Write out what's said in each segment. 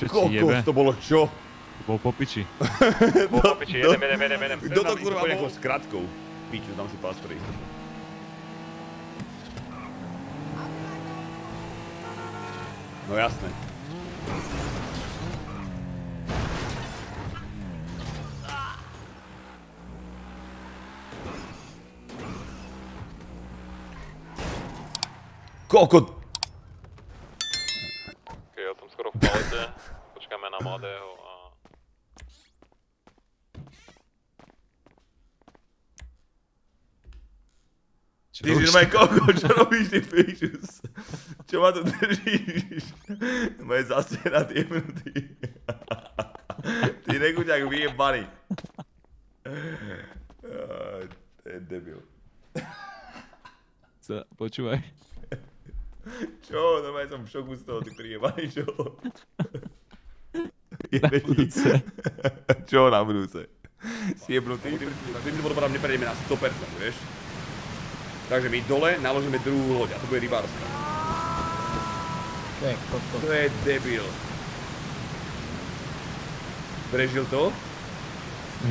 kokos, to bolo čo? To bol po piči. Po piči, jedem. Kto to kurva bol? S kratkou. Piču, dám si pás pre istotu. No jasné. Kokot! Ok, ja som skoro v palete. Počkáme na mladého a... Ty si normálne kokot, čo robíš ty pičus? Čo ma tu držíš? Moje zase natiemnutý. Ty nekuťak vyjebaný. To je debil. Co, počúvaj. Čo? Normálne som v šoku z toho, ty prijebaný, čo? Na budúce. Čo na budúce? Si jebnutý? Tým vodopádom neprejdeme na 100%, vieš? Takže my dole naložíme druhú loď a to bude rybárska. To je debil. Prežil to?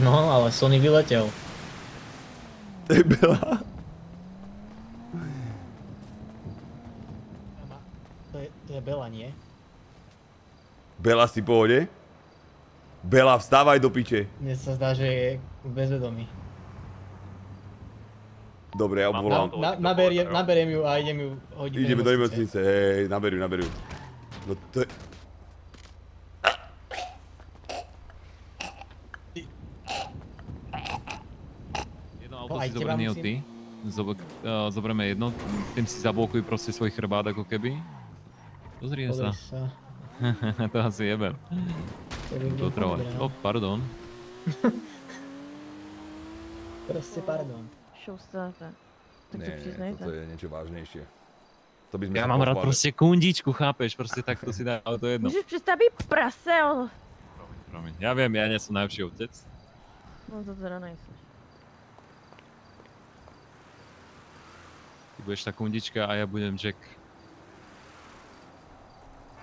No, ale Sony vyletel. To je Bela. To je Bela, nie? Bela, si v pohode? Bela, vstávaj do piče. Mne sa zdá, že je bezvedomý. Dobre, ja obvolám. Naberiem ju a idem ju hodiť do nemocnice. Ideme do nemocnice, hej, naberú. No to je... Jedno auto si zoberný od ty. Zoberieme jedno, tým si zablokuj proste svoj chrbát ako keby. Pozri sa. To asi jebem. To trvá. Pardon. Proste pardon. Čo státe? Tak to priznajte. Toto je niečo vážnejšie. To by sme Ja mám rád proste kundičku, chápeš? Proste takto si dá auto jedno. Môžeš prestaviť prase, Promiň. Ja viem, ja nie som najlepší otec. No to teda nejsi. Ty budeš tá kundička a ja budem Jack.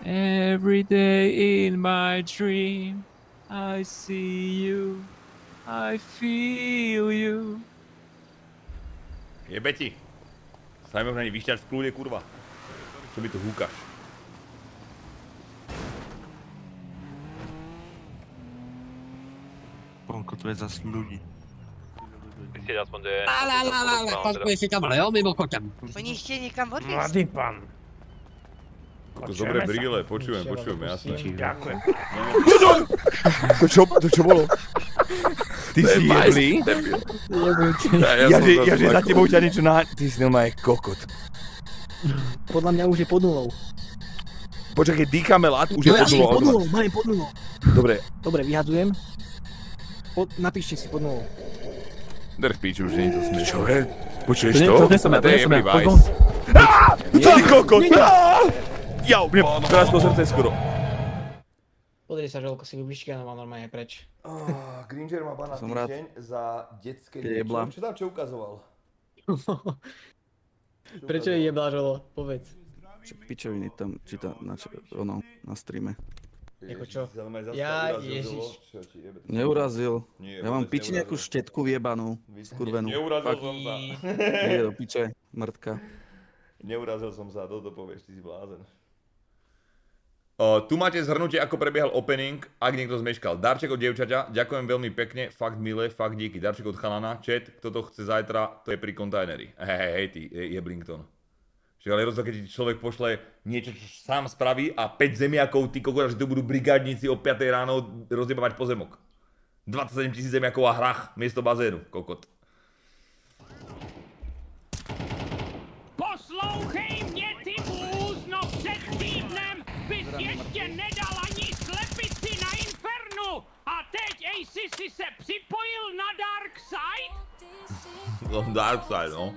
Every day in my dream I see you, I feel you. Jebe ti. Sa mi možno ani vyšťať v kľude, kurva. Čo mi tu húkaš? Polko, to je zas ľudí. Myslíš aspoň, že... Parkuje si tam, ale jo, mimochodem. Oni ešte niekam odviesť. Mladý pán. Dobre brýle, počujem, jasné. Ďakujem. To čo bolo? Ty si jeblý? Ja že za tebou ťa niečo Ty si normálne kokot. Podľa mňa už je pod nulou. Počakaj, dýchame lat, už je pod nulou. Máme pod nulou. Dobre. Dobre, vyhadzujem. Napíšte si pod nulou. Der v píču, už nie je to smiešné. Čo je? Počuješ to? To je jeblý vajs. Ty kokot! Jau, teraz to srdce skoro. Podri sa, Želko, si vyškanoval normálne preč. Gringer má ban na týždeň za detské niečo. Čo tam čo ukazoval? Prečo je jebla, Žolo? Povedz. Pičoviny tam číta na streame. Jako čo? Ja, ježiš. Neurazil. Ja mám piči nejakú štetku vyjebanú, skurvenú. Neurazil som sa. Ide do piče, mŕtka. Neurazil som sa, toto povieš, ty si blázen. Tu máte zhrnutie, ako prebiehal opening, ak niekto zmeškal. Darček od dievčaťa, ďakujem veľmi pekne, fakt milé, fakt díky. Darček od chalana, chat, kto to chce zajtra, to je pri kontajneri. Hej, ty, je Blinkton. Čiže ale rozdiel, keď ti človek pošle niečo, čo sám spraví a 5 zemiakov, ty kokos, že tu budú brigádníci o 5 ráno rozjebávať pozemok. 27 000 zemiakov a hrách miesto bazénu, kokot. Poslouchej mě, ty úzno, před týdnem bys ještě nedal ani slepici na Infernu a teď si se připojil na Dark Side? No, Dark Side, no.